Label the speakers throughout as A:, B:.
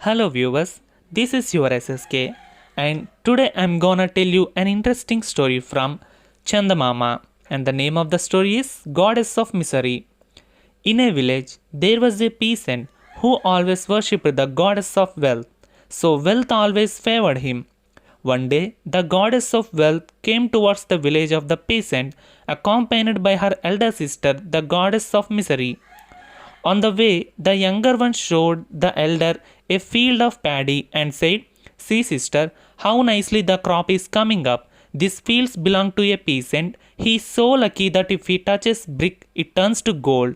A: Hello viewers, this is your SSK and today I'm gonna tell you an interesting story from Chandamama, and the name of the story is Goddess of Misery. In a village there was a peasant who always worshipped the goddess of wealth, so wealth always favored him. One day the goddess of wealth came towards the village of the peasant accompanied by her elder sister, the goddess of misery. On the way, the younger one showed the elder a field of paddy and said, "See, sister, how nicely the crop is coming up. These fields belong to a peasant. He is so lucky that if he touches brick, it turns to gold."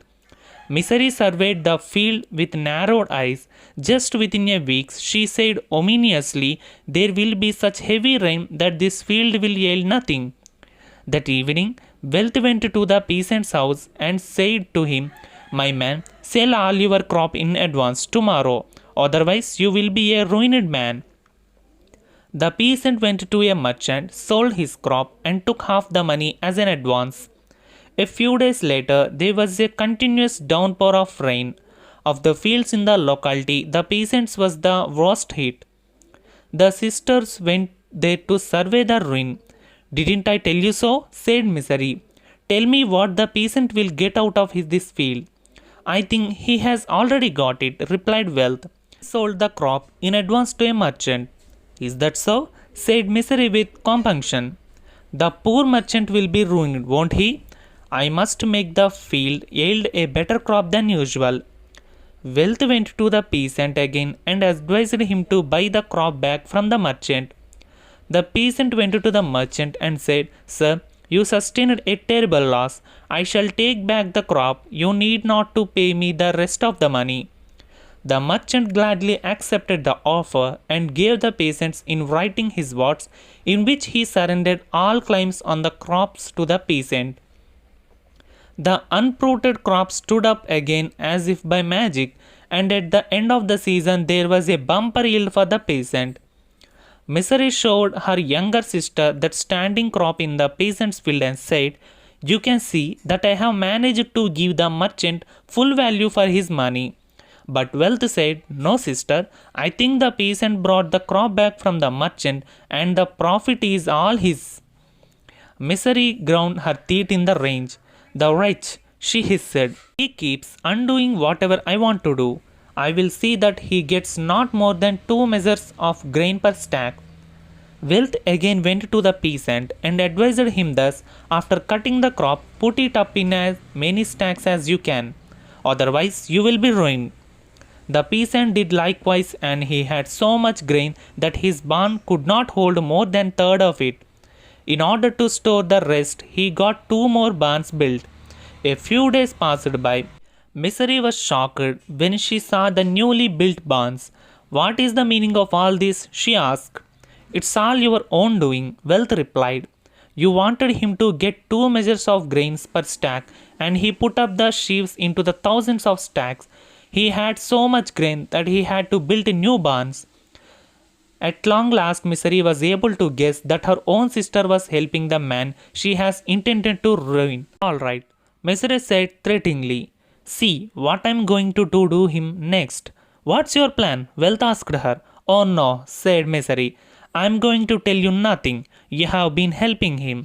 A: Misery surveyed the field with narrowed eyes. Just within a week, she said ominously, "There will be such heavy rain that this field will yield nothing." That evening, Wealth went to the peasant's house and said to him, "My man, sell all your crop in advance tomorrow, otherwise you will be a ruined man." The peasant went to a merchant, sold his crop, and took half the money as an advance. A few days later, there was a continuous downpour of rain. Of the fields in the locality, the peasants was the worst hit. The sisters went there to survey the ruin. "Didn't I tell you so?" said Misery. "Tell me what the peasant will get out of this field." "I think he has already got it," replied Wealth. "He sold the crop in advance to a merchant." "Is that so?" said Misery with compunction. "The poor merchant will be ruined, won't he? I must make the field yield a better crop than usual." Wealth went to the peasant again and advised him to buy the crop back from the merchant. The peasant went to the merchant and said, "Sir, you sustained a terrible loss. I shall take back the crop. You need not to pay me the rest of the money." The merchant gladly accepted the offer and gave the peasants in writing his words, in which he surrendered all claims on the crops to the peasant. The unprotected crop stood up again as if by magic, and at the end of the season there was a bumper yield for the peasant. Misery showed her younger sister that standing crop in the peasant's field and said, "You can see that I have managed to give the merchant full value for his money." But Wealth said, "No, sister, I think the peasant brought the crop back from the merchant and the profit is all his." Misery ground her teeth in the range. "The wretch," she hissed, "he keeps undoing whatever I want to do. I will see that he gets not more than 2 measures of grain per stack." Wealth again went to the peasant and advised him thus, "After cutting the crop, put it up in as many stacks as you can, otherwise you will be ruined." The peasant did likewise, and he had so much grain that his barn could not hold more than third of it. In order to store the rest, he got 2 more barns built. A few days passed by. Misery was shocked when she saw the newly built barns. "What is the meaning of all this?" she asked. "It's all your own doing," Wealth replied. "You wanted him to get 2 measures of grains per stack, and he put up the sheaves into the thousands of stacks. He had so much grain that he had to build new barns." At long last, Misery was able to guess that her own sister was helping the man she has intended to ruin. "All right," Misery said threateningly. "See what I'm going to do him next." "What's your plan?" Wealth asked her. "Oh no," said Misery. "I'm going to tell you nothing. You have been helping him."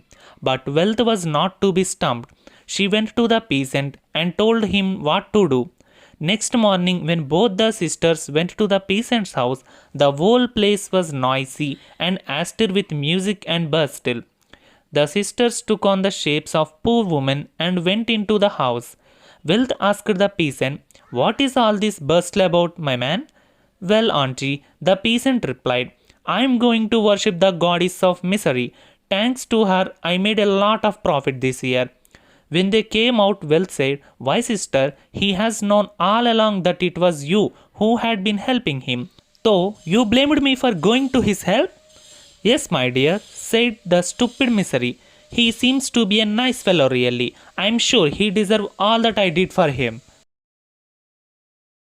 A: But Wealth was not to be stumped. She went to the peasant and told him what to do. Next morning, when both the sisters went to the peasant's house, the whole place was noisy and astir with music and bustle. The sisters took on the shapes of poor women and went into the house. Wealth asked the peasant, "What is all this bustle about, my man?" "Well, auntie," the peasant replied, "I am going to worship the goddess of misery. Thanks to her, I made a lot of profit this year." When they came out, Wealth said, "Why, sister, he has known all along that it was you who had been helping him. Though you blamed me for going to his help." "Yes, my dear," said the stupid Misery. "He seems to be a nice fellow really. I am sure he deserves all that I did for him."